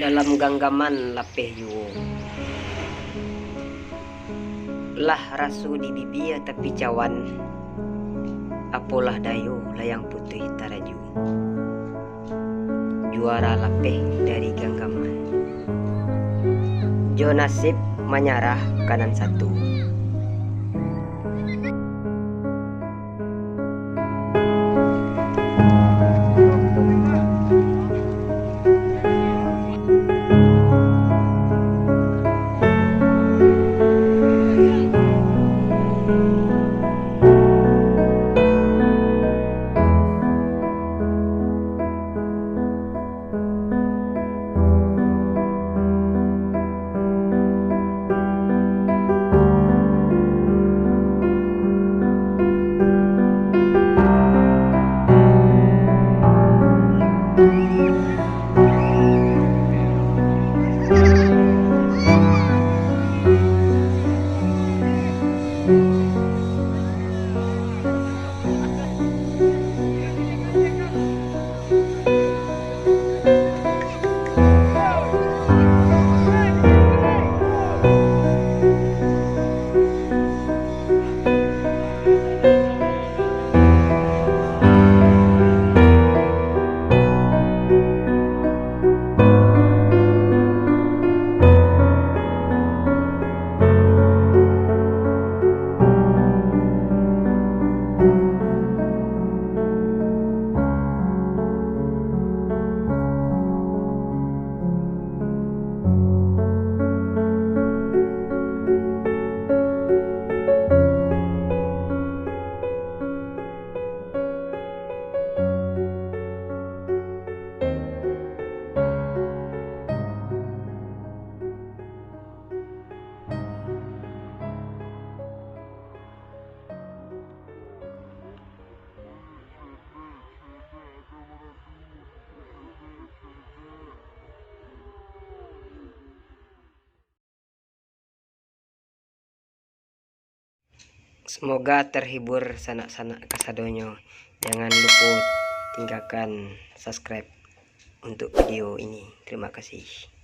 dalam genggaman lapeh yu lah rasu di bibia tapi cawan apolah dayo layang putih taraju juara lapeh dari genggaman jo nasib menyarah kanan satu. Semoga terhibur sanak-sanak kasadonyo. Jangan lupa tinggalkan subscribe untuk video ini. Terima kasih.